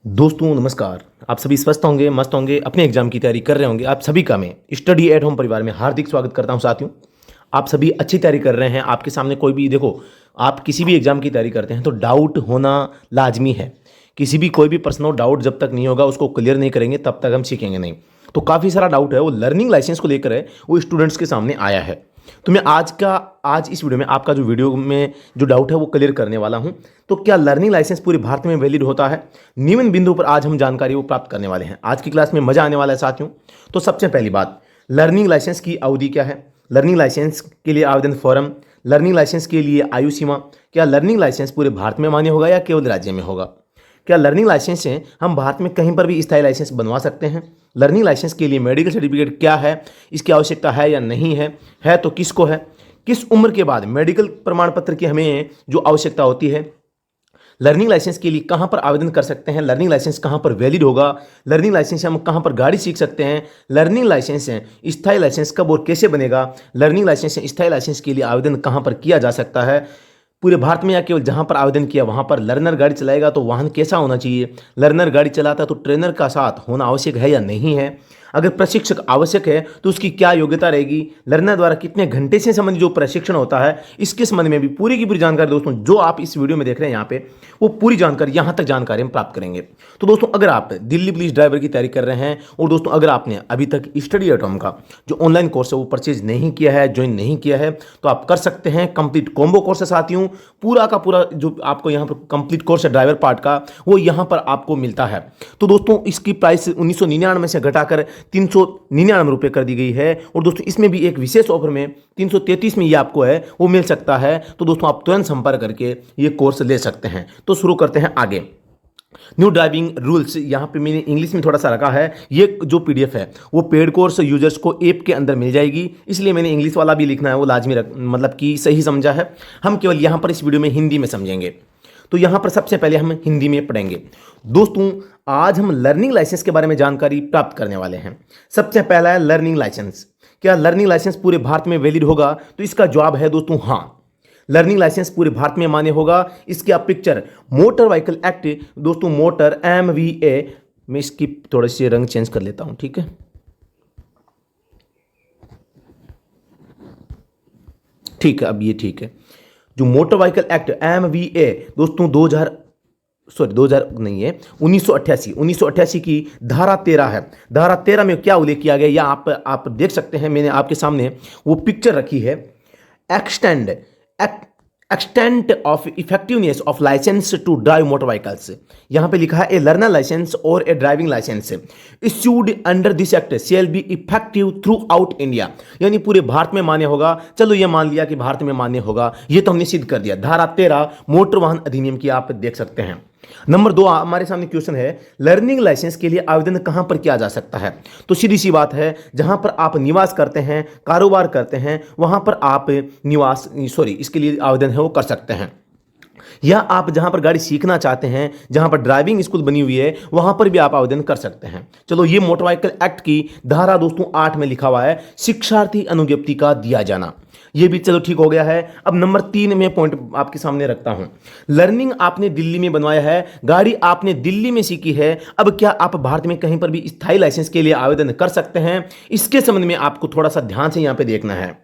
दोस्तों नमस्कार। आप सभी स्वस्थ होंगे, मस्त होंगे, अपने एग्जाम की तैयारी कर रहे होंगे। आप सभी का मैं स्टडी एट होम परिवार में हार्दिक स्वागत करता हूं। साथियों, आप सभी अच्छी तैयारी कर रहे हैं। आपके सामने कोई भी देखो, आप किसी भी एग्जाम की तैयारी करते हैं तो डाउट होना लाजमी है। किसी भी कोई भी पर्सनल डाउट जब तक नहीं होगा, उसको क्लियर नहीं करेंगे, तब तक हम सीखेंगे नहीं। तो काफ़ी सारा डाउट है वो लर्निंग लाइसेंस को लेकर है, वो स्टूडेंट्स के सामने आया है। तो मैं आज इस वीडियो में आपका जो वीडियो में जो डाउट है वो क्लियर करने वाला हूं। तो क्या लर्निंग लाइसेंस पूरे भारत में वैलिड होता है, निम्न बिंदु पर आज हम जानकारी वो प्राप्त करने वाले हैं। आज की क्लास में मजा आने वाला है साथियों। तो सबसे पहली बात, लर्निंग लाइसेंस की अवधि क्या है, लर्निंग लाइसेंस के लिए आवेदन फॉर्म, लर्निंग लाइसेंस के लिए आयु सीमा, क्या लर्निंग लाइसेंस पूरे भारत में मान्य होगा या केवल राज्य में होगा, क्या लर्निंग लाइसेंस से हम भारत में कहीं पर भी स्थायी लाइसेंस बनवा सकते हैं, लर्निंग लाइसेंस के लिए मेडिकल सर्टिफिकेट क्या है, इसकी आवश्यकता है या नहीं है तो किसको है, किस उम्र के बाद मेडिकल प्रमाण पत्र की हमें जो आवश्यकता होती है, लर्निंग लाइसेंस के लिए कहाँ पर आवेदन कर सकते हैं, लर्निंग लाइसेंस कहाँ पर वैलिड होगा, लर्निंग लाइसेंस से हम कहाँ पर गाड़ी सीख सकते हैं, लर्निंग लाइसेंस से स्थायी लाइसेंस कब और कैसे बनेगा, लर्निंग लाइसेंस से स्थायी लाइसेंस के लिए आवेदन कहाँ पर किया जा सकता है पूरे भारत में, या केवल जहां पर आवेदन किया वहां पर लर्नर गाड़ी चलाएगा तो वाहन कैसा होना चाहिए, लर्नर गाड़ी चलाता है तो ट्रेनर का साथ होना आवश्यक है या नहीं है, अगर प्रशिक्षक आवश्यक है तो उसकी क्या योग्यता रहेगी, लर्नर द्वारा कितने घंटे से संबंधित जो प्रशिक्षण होता है, इसके संबंध में भी पूरी की पूरी जानकारी दोस्तों जो आप इस वीडियो में देख रहे हैं यहाँ पे, वो पूरी जानकारी यहाँ तक जानकारी हम प्राप्त करेंगे। तो दोस्तों अगर आप दिल्ली पुलिस ड्राइवर की तैयारी कर रहे हैं और दोस्तों अगर आपने अभी तक स्टडी एट होम का जो ऑनलाइन कोर्स है वो परचेज नहीं किया है, ज्वाइन नहीं किया है, तो आप कर सकते हैं। कंप्लीट कॉम्बो कोर्स है साथियों, पूरा का पूरा जो आपको यहाँ पर कंप्लीट कोर्स है ड्राइवर पार्ट का, वो यहाँ पर आपको मिलता है। तो दोस्तों इसकी प्राइस 1999 से घटाकर 399 रुपये कर दी गई है। और दोस्तों इसमें भी एक विशेष ऑफर में 333 में ये आपको है वो मिल सकता है। तो दोस्तों आप तुरंत संपर्क करके ये कोर्स ले सकते हैं। तो शुरू करते हैं आगे। न्यू ड्राइविंग रूल्स, यहाँ पे मैंने इंग्लिश में थोड़ा सा रखा है। ये जो पीडीएफ है वो पेड कोर्स यूजर्स को ऐप के अंदर मिल जाएगी, इसलिए मैंने इंग्लिश वाला भी लिखना है, वो लाजमी मतलब कि सही समझा है। हम केवल यहाँ पर इस वीडियो में हिंदी में समझेंगे। तो यहाँ पर सबसे पहले हम हिंदी में पढ़ेंगे। दोस्तों आज हम लर्निंग लाइसेंस के बारे में जानकारी प्राप्त करने वाले हैं। सबसे पहला है लर्निंग लाइसेंस। क्या लर्निंग लाइसेंस पूरे भारत में वैलिड होगा, तो इसका जवाब है दोस्तों हाँ, लर्निंग लाइसेंस पूरे भारत में मान्य होगा। इसकी आप पिक्चर मोटर व्हीकल एक्ट दोस्तों, मोटर MVA, मैं इसकी थोड़ी सी रंग चेंज कर लेता हूं, ठीक है। ठीक है, अब ये ठीक है। जो मोटर व्हीकल एक्ट MVA दोस्तों 2000 नहीं है, 1988 की धारा 13 है। धारा 13 में क्या उल्लेख किया गया या आप देख सकते हैं, मैंने आपके सामने वो पिक्चर रखी है। Extent of effectiveness of licence to drive motor vehicles, यहां पे लिखा है ए लर्नर लाइसेंस और a driving licence issued under this act shall be effective throughout India, यानी पूरे भारत में मान्य होगा। चलो ये मान लिया कि भारत में मान्य होगा, ये तो हमने सिद्ध कर दिया। धारा 13 मोटर वाहन अधिनियम की आप देख सकते हैं। नंबर 2 हमारे सामने क्वेश्चन है, लर्निंग लाइसेंस के लिए आवेदन कहां पर किया जा सकता है। तो सीधी सी बात है, जहां पर आप निवास करते हैं, कारोबार करते हैं, वहां पर आप इसके लिए आवेदन है वो कर सकते हैं। या आप जहां पर गाड़ी सीखना चाहते हैं, जहां पर ड्राइविंग स्कूल बनी हुई है, वहां पर भी आप आवेदन कर सकते हैं। चलो ये मोटर व्हीकल एक्ट की धारा दोस्तों 8 में लिखा हुआ है शिक्षार्थी अनुज्ञप्ति का दिया जाना, ये भी चलो ठीक हो गया है। अब नंबर 3 में पॉइंट आपके सामने रखता हूं। लर्निंग आपने दिल्ली में बनवाया है, गाड़ी आपने दिल्ली में सीखी है, अब क्या आप भारत में कहीं पर भी स्थायी लाइसेंस के लिए आवेदन कर सकते हैं, इसके संबंध में आपको थोड़ा सा ध्यान से यहां पे देखना है।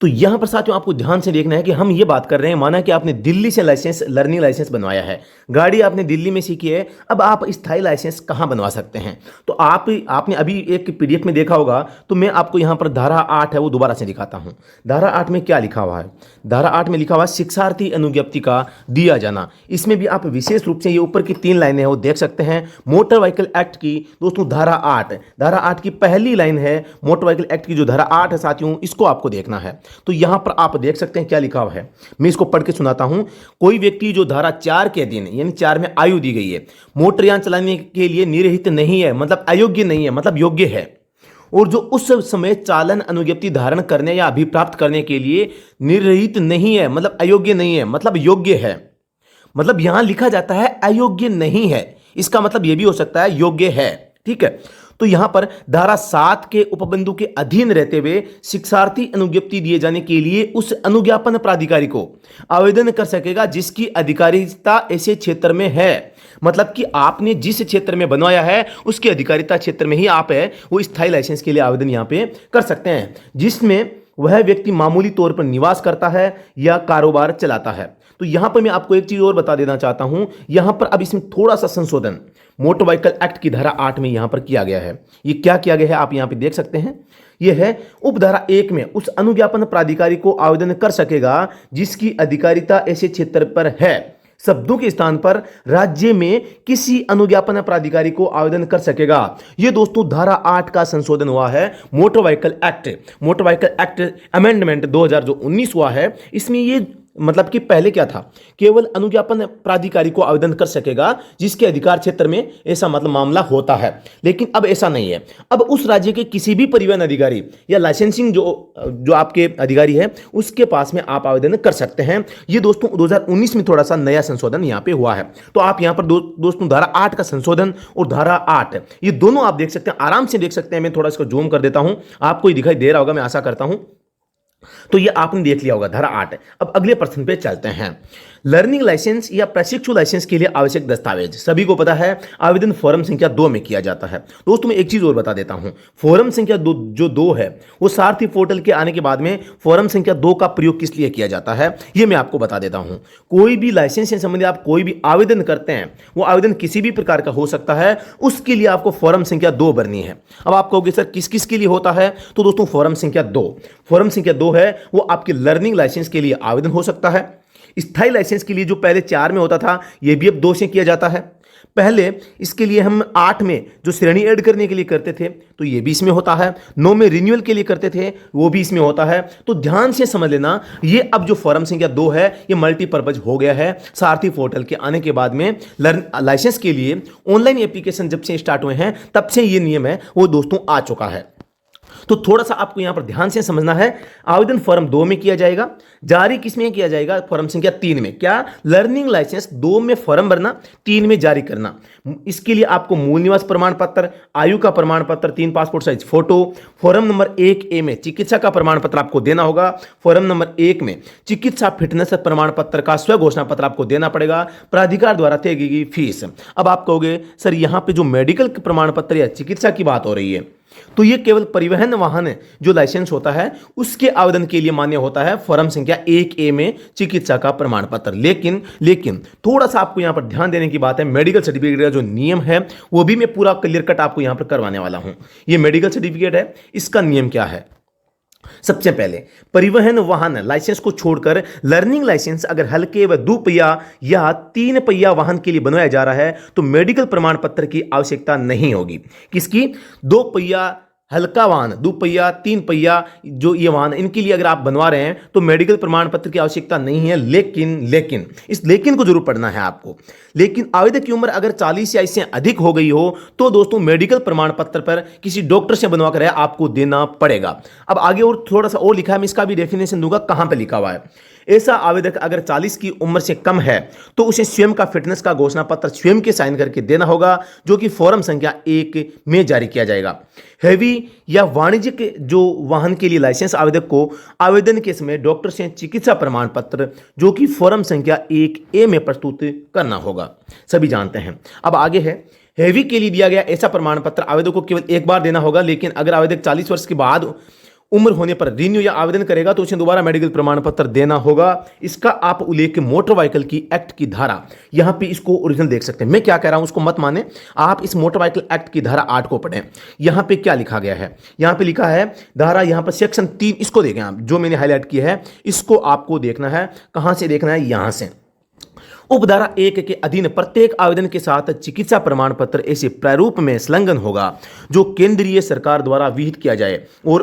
तो यहां पर साथियों आपको ध्यान से देखना है कि हम ये बात कर रहे हैं, माना कि आपने दिल्ली से लर्निंग लाइसेंस बनवाया है, गाड़ी आपने दिल्ली में सीखी है, अब आप स्थायी लाइसेंस कहां बनवा सकते हैं। तो आपने अभी एक पीडीएफ में देखा होगा, तो मैं आपको यहां पर धारा 8 है वो दोबारा से दिखाता हूं। धारा 8 में क्या लिखा हुआ है, धारा 8 में लिखा हुआ है शिक्षार्थी अनुज्ञप्ति का दिया जाना। इसमें भी आप विशेष रूप से ये ऊपर की 3 लाइनें हैं वो देख सकते हैं। मोटर व्हीकल एक्ट की दोस्तों धारा 8 की पहली लाइन है। मोटर व्हीकल एक्ट की जो धारा 8 है साथियों, इसको आपको देखना है। तो यहां पर आप देख सकते हैं क्या लिखा हुआ है, मैं इसको पढ़ के सुनाता हूं। कोई व्यक्ति जो धारा 4 के अधीन यानी 4 में आयु दी गई है, मोटरयान चलाने के लिए निरहित नहीं है, मतलब अयोग्य नहीं है, मतलब योग्य है, और जो उस समय चालन अनुज्ञप्ति धारण करने या अभिप्राप्त करने के लिए निर्रहित नहीं है, मतलब अयोग्य नहीं है, मतलब योग्य है। मतलब यहां लिखा जाता है अयोग्य नहीं है, इसका मतलब यह भी हो सकता है योग्य है, ठीक है। तो यहां पर धारा 7 के उपबंधु के अधीन रहते हुए शिक्षार्थी अनुज्ञप्ति दिए जाने के लिए उस अनुज्ञापन प्राधिकारी को आवेदन कर सकेगा जिसकी अधिकारिता ऐसे क्षेत्र में है। मतलब कि आपने जिस क्षेत्र में बनवाया है उसके अधिकारिता क्षेत्र में ही आप है वो स्थायी लाइसेंस के लिए आवेदन यहां पे कर सकते हैं, जिसमें वह व्यक्ति मामूली तौर पर निवास करता है या कारोबार चलाता है। तो यहां पर मैं आपको एक चीज और बता देना चाहता हूं, यहां पर अब इसमें थोड़ा सा संशोधन मोटर व्हीकल एक्ट की धारा 8 में यहां पर किया गया है। ये क्या किया गया है आप यहां पे देख सकते हैं। यह है उपधारा 1 में उस अनुज्ञापन प्राधिकारी को आवेदन कर सकेगा जिसकी अधिकारिता ऐसे क्षेत्र पर है शब्दों के स्थान पर राज्य में किसी अनुज्ञापन प्राधिकारी को आवेदन कर सकेगा। यह दोस्तों धारा 8 का संशोधन हुआ है मोटर व्हीकल एक्ट अमेंडमेंट 2019 हुआ है। इसमें ये मतलब कि पहले क्या था, केवल अनुज्ञापन प्राधिकारी को आवेदन कर सकेगा जिसके अधिकार क्षेत्र में ऐसा मतलब मामला होता है, लेकिन अब ऐसा नहीं है। अब उस राज्य के किसी भी परिवहन अधिकारी या लाइसेंसिंग जो आपके अधिकारी है उसके पास में आप आवेदन कर सकते हैं। ये दोस्तों 2019 में थोड़ा सा नया संशोधन यहां पे हुआ है। तो आप यहां पर दोस्तों धारा 8 का संशोधन और धारा 8 ये दोनों आप देख सकते हैं, आराम से देख सकते हैं। मैं थोड़ा इसको जूम कर देता हूं, आपको दिखाई दे रहा होगा, मैं आशा करता हूं। तो ये आपने देख लिया होगा धारा 8। अब अगले प्रश्न पे चलते हैं। लर्निंग लाइसेंस या प्रशिक्षु लाइसेंस के लिए आवश्यक दस्तावेज सभी को पता है आवेदन फॉर्म संख्या 2 में किया जाता है। दोस्तों मैं एक चीज और बता देता हूं, फॉर्म संख्या 2 जो 2 है वो सारथी पोर्टल के आने के बाद में फॉर्म संख्या 2 का प्रयोग किस लिए किया जाता है ये मैं आपको बता देता हूं। कोई भी लाइसेंस से संबंधित आप कोई भी आवेदन करते हैं, वो आवेदन किसी भी प्रकार का हो सकता है, उसके लिए आपको फॉर्म संख्या 2 भरनी है। अब आप कहोगे सर किस किस के लिए होता है, तो दोस्तों फॉर्म संख्या 2 है वो आपके लर्निंग लाइसेंस के लिए आवेदन हो सकता है। स्थायी लाइसेंस के लिए जो पहले 4 में होता था ये भी अब 2 से किया जाता है। पहले इसके लिए हम 8 में जो श्रेणी ऐड करने के लिए करते थे तो ये भी इसमें होता है। 9 में रिन्यूअल के लिए करते थे वो भी इसमें होता है। तो ध्यान से समझ लेना, ये अब जो फॉर्म संख्या 2 है ये मल्टीपर्पज हो गया है। सारथी पोर्टल के आने के बाद में लाइसेंस के लिए ऑनलाइन एप्लीकेशन जब से स्टार्ट हुए हैं तब से ये नियम है वो दोस्तों आ चुका है। तो थोड़ा सा आपको यहां पर ध्यान से समझना है, आवेदन फॉर्म 2 में किया जाएगा, जारी किसमें किया जाएगा, फॉर्म संख्या 3 में। क्या, लर्निंग लाइसेंस 2 में फॉर्म भरना, 3 में जारी करना। इसके लिए आपको मूल निवास प्रमाण पत्र, आयु का प्रमाण पत्र, 3 passport size photo, form number 1A में चिकित्सा का प्रमाण पत्र आपको देना होगा। फॉर्म नंबर 1 में चिकित्सा फिटनेस प्रमाण पत्र का स्व घोषणा पत्र आपको देना पड़ेगा। प्राधिकार द्वारा तय की गई फीस। अब आप कहोगे सर यहां पे जो मेडिकल प्रमाण पत्र या चिकित्सा की बात हो रही है तो ये केवल परिवहन वाहन जो लाइसेंस होता है उसके आवेदन के लिए मान्य होता है फॉर्म संख्या 1A में चिकित्सा का प्रमाण पत्र। लेकिन थोड़ा सा आपको यहां पर ध्यान देने की बात है, मेडिकल सर्टिफिकेट का जो नियम है वो भी मैं पूरा क्लियर कट आपको यहां पर करवाने वाला हूं। ये मेडिकल सर्टिफिकेट है, इसका नियम क्या है। सबसे पहले परिवहन वाहन लाइसेंस को छोड़कर लर्निंग लाइसेंस अगर हल्के व 2 पहिया या 3 पहिया वाहन के लिए बनवाया जा रहा है तो मेडिकल प्रमाण पत्र की आवश्यकता नहीं होगी। किसकी, 2 पहिया हल्का वाहन, 2 पहिया 3 पहिया जो ये वाहन इनके लिए अगर आप बनवा रहे हैं तो मेडिकल प्रमाण पत्र की आवश्यकता नहीं है। लेकिन इस लेकिन को जरूर पढ़ना है आपको। लेकिन आवेदक की उम्र अगर 40 या इससे अधिक हो गई हो तो दोस्तों मेडिकल प्रमाण पत्र पर किसी डॉक्टर से बनवा कर आपको देना पड़ेगा। अब आगे और थोड़ा सा और लिखा है, मैं इसका भी डेफिनेशन दूंगा कहां पर लिखा हुआ है। ऐसा आवेदक अगर 40 की उम्र से कम है तो उसे स्वयं का फिटनेस का घोषणा पत्र स्वयं के साइन करके देना होगा जो कि फॉर्म संख्या 1 में जारी किया जाएगा। हैवी या वाणिज्यिक जो वाहन के लिए लाइसेंस आवेदक को आवेदन के समय डॉक्टर से चिकित्सा प्रमाण पत्र जो कि फॉर्म संख्या 1A में प्रस्तुत करना होगा, सभी जानते हैं। अब आगे है, हैवी के लिए दिया गया ऐसा प्रमाण पत्र आवेदक को केवल एक बार देना होगा, लेकिन अगर आवेदक 40 वर्ष के बाद उम्र होने पर रिन्यू या आवेदन करेगा तो उसे दोबारा मेडिकल प्रमाण पत्र देना होगा। इसका आप उल्लेख मोटर व्हीकल की एक्ट की धारा, यहां पे इसको ओरिजिनल देख सकते हैं। मैं क्या कह रहा हूं उसको मत माने, आप इस मोटर व्हीकल एक्ट की धारा 8 को पढ़ें। यहां पे क्या लिखा गया है, यहां पे लिखा है धारा, यहां पर सेक्शन 3, इसको देखें आप, जो मैंने हाईलाइट किया है इसको आपको देखना है। कहां से देखना है, यहां से। उपधारा 1 के अधीन प्रत्येक आवेदन के साथ चिकित्सा प्रमाण पत्र ऐसे प्रारूप में संलग्न होगा जो केंद्रीय सरकार द्वारा विहित किया जाए और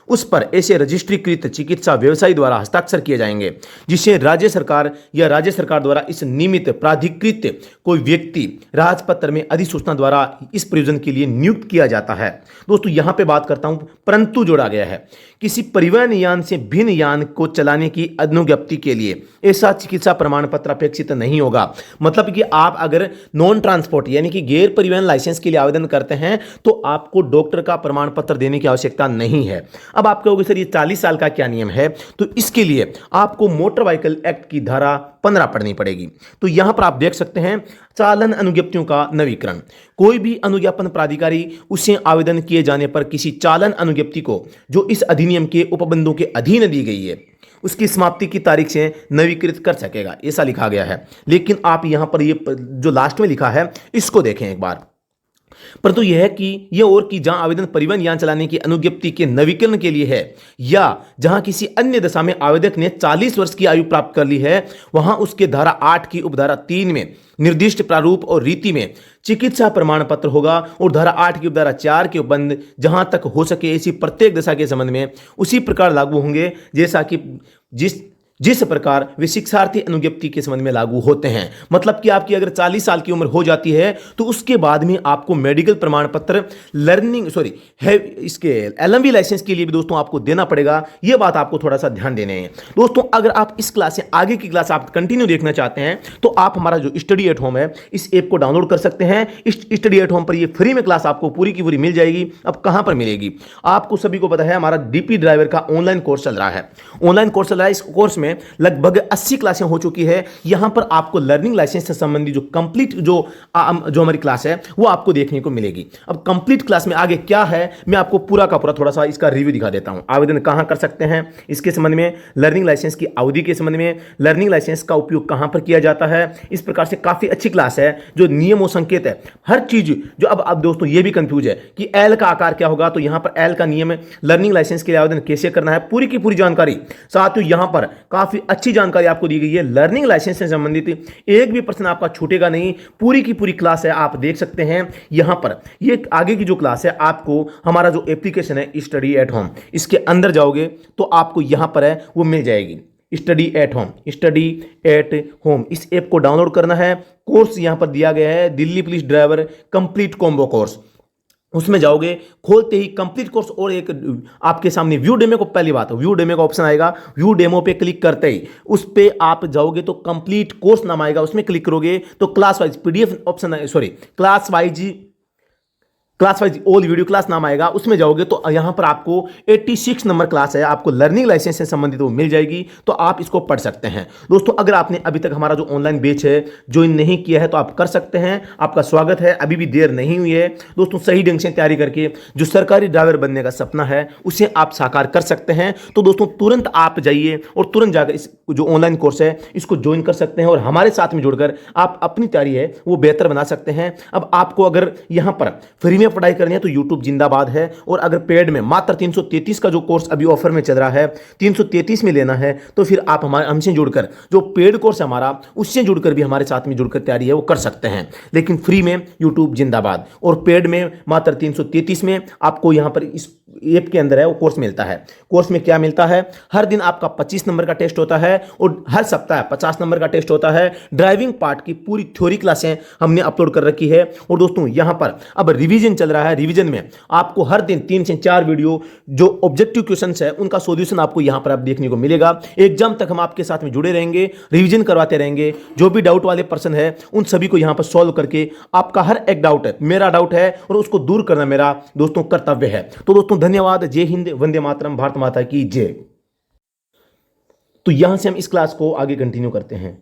उस पर ऐसे रजिस्ट्रीकृत चिकित्सा व्यवसायी द्वारा हस्ताक्षर किए जाएंगे जिसे राज्य सरकार या राज्य सरकार द्वारा इस निमित्त प्राधिकृत कोई व्यक्ति राजपत्र में अधिसूचना द्वारा इस प्रयोजन के लिए नियुक्त किया जाता है। दोस्तों यहां पे बात करता हूं, परंतु जोड़ा गया है, किसी परिवहन यान से भिन्न यान को चलाने की अनुज्ञप्ति के लिए ऐसा चिकित्सा प्रमाण पत्र अपेक्षित नहीं होगा। मतलब कि आप अगर नॉन ट्रांसपोर्ट यानी कि गैर परिवहन लाइसेंस के लिए आवेदन करते हैं तो आपको डॉक्टर का प्रमाण पत्र देने की आवश्यकता नहीं है। अब आप कहोगे सर ये 40 साल का क्या नियम है, तो इसके लिए आपको मोटर व्हीकल एक्ट की धारा 15 पढ़नी पड़ेगी। तो यहां पर आप देख सकते हैं चालन अनुज्ञप्तियों का नवीकरण। कोई भी अनुज्ञापन प्राधिकारी उसे आवेदन किए जाने पर किसी चालन अनुज्ञप्ति को जो इस अधिनियम के उपबंधों के अधीन दी गई है उसकी समाप्ति की तारीख से नवीकृत कर सकेगा, ऐसा लिखा गया है। लेकिन आप यहां पर ये जो लास्ट में लिखा है इसको देखें एक बार। परंतु यह है कि यह और कि जहां आवेदन परिवहन यान चलाने की अनुज्ञप्ति के नवीकरण के लिए है या जहां किसी अन्य दशा में आवेदक ने 40 वर्ष की आयु प्राप्त कर ली है, वहां उसके धारा 8 की उपधारा 3 में निर्दिष्ट प्रारूप और रीति में चिकित्सा प्रमाण पत्र होगा और धारा 8 की उपधारा 4 के उपबंध जहां तक हो सके ऐसी प्रत्येक दशा के संबंध में उसी प्रकार लागू होंगे जैसा कि जिस प्रकार वे शिक्षार्थी अनुज्ञप्ति के संबंध में लागू होते हैं। मतलब कि आपकी अगर 40 साल की उम्र हो जाती है तो उसके बाद में आपको मेडिकल प्रमाण पत्र इसके एलएमवी लाइसेंस के लिए भी दोस्तों आपको देना पड़ेगा। यह बात आपको थोड़ा सा ध्यान देने हैं दोस्तों। अगर आप इस क्लास से आगे की क्लास आप कंटिन्यू देखना चाहते हैं तो आप हमारा जो स्टडी एट होम है इस ऐप को डाउनलोड कर सकते हैं। इस स्टडी एट होम पर यह फ्री में क्लास आपको पूरी की पूरी मिल जाएगी। अब कहां पर मिलेगी, आपको सभी को पता है हमारा डीपी ड्राइवर का ऑनलाइन कोर्स चल रहा है। ऑनलाइन कोर्स चल रहा है, इस कोर्स में लगभग 80 क्लासें हो चुकी है। यहां पर आपको लर्निंग लाइसेंस से संबंधित जो कंप्लीट जो हमारी क्लास है वो आपको देखने को मिलेगी। अब कंप्लीट क्लास में आगे क्या है मैं आपको पूरा का पूरा थोड़ा सा इसका रिव्यू दिखा देता हूं। आवेदन कहां कर सकते हैं इसके संबंध में, लर्निंग लाइसेंस की अवधि के संबंध में, लर्निंग लाइसेंस का उपयोग कहां पर किया जाता है, इस प्रकार से काफी अच्छी क्लास है। जो नियम और संकेत है हर चीज जो अब दोस्तों ये भी कंफ्यूज है कि एल का आकार क्या होगा, तो यहां पर एल का नियम है, लर्निंग लाइसेंस के लिए आवेदन कैसे करना है, पूरी की पूरी जानकारी। साथ ही यहां पर काफी अच्छी जानकारी आपको दी गई है। लर्निंग लाइसेंस से संबंधित एक भी प्रश्न आपका छूटेगा नहीं, पूरी की पूरी क्लास है, आप देख सकते हैं यहां पर। ये आगे की जो क्लास है आपको हमारा जो एप्लीकेशन है स्टडी एट होम, इसके अंदर जाओगे तो आपको यहां पर है वो मिल जाएगी study at home. Study at home इस ऐप को डाउनलोड करना है। कोर्स यहां पर दिया गया है Delhi police driver complete combo course. उसमें जाओगे, खोलते ही कंप्लीट कोर्स और एक आपके सामने व्यू डेमो को, पहली बात व्यू डेमो का ऑप्शन आएगा। व्यू डेमो पे क्लिक करते ही उस पे आप जाओगे तो कंप्लीट कोर्स नाम आएगा, उसमें क्लिक करोगे तो class wise PDF option class wise all video class नाम आएगा, उसमें जाओगे तो यहां पर आपको 86 नंबर क्लास है, आपको लर्निंग लाइसेंस से संबंधित वो मिल जाएगी, तो आप इसको पढ़ सकते हैं। दोस्तों अगर आपने अभी तक हमारा जो ऑनलाइन बैच है ज्वाइन नहीं किया है तो आप कर सकते हैं, आपका स्वागत है, अभी भी देर नहीं हुई है। दोस्तों सही ढंग से तैयारी करके जो सरकारी ड्राइवर बनने का सपना है उसे आप साकार कर सकते हैं। तो दोस्तों तुरंत आप जाइए और तुरंत जाकर इस जो ऑनलाइन कोर्स है इसको ज्वाइन कर सकते हैं और हमारे साथ में जुड़कर आप अपनी तैयारी है वो बेहतर बना सकते हैं। अब आपको अगर यहां पर फ्री में पढ़ाई करनी है तो यूट्यूब जिंदाबाद है, और अगर पेड में मात्र 333 का जो कोर्स अभी ऑफर में चल रहा है 333 में लेना है तो फिर आप हमसे जुड़कर जो पेड कोर्स है हमारा उससे जुड़कर भी हमारे साथ में जुड़कर तैयारी है वो कर सकते हैं। लेकिन फ्री में यूट्यूब जिंदाबाद और पेड में मात्र 333 में आपको यहां पर इस ऐप के अंदर है वो कोर्स मिलता है। कोर्स में क्या मिलता है, हर दिन आपका 25 नंबर का टेस्ट होता है और हर सप्ताह 50 नंबर का टेस्ट होता है। ड्राइविंग पार्ट की पूरी थ्योरी क्लासें हमने अपलोड कर रखी है। और दोस्तों यहां पर अब रिवीजन चल रहा है, रिवीजन में आपको हर दिन 3 से 4 वीडियो जो ऑब्जेक्टिव क्वेश्चंस है उनका सॉल्यूशन आपको यहां पर आप देखने को मिलेगा। एग्जाम तक हम आपके साथ में जुड़े रहेंगे, रिवीजन करवाते रहेंगे। जो भी डाउट वाले पर्सन है उन सभी को यहां पर सॉल्व करके आपका हर एक डाउट है मेरा डाउट है और उसको दूर करना मेरा दोस्तों कर्तव्य है। तो दोस्तों धन्यवाद, जय हिंद, वंदे मातरम, भारत माता की जय। तो यहां से हम इस क्लास को आगे कंटिन्यू करते हैं।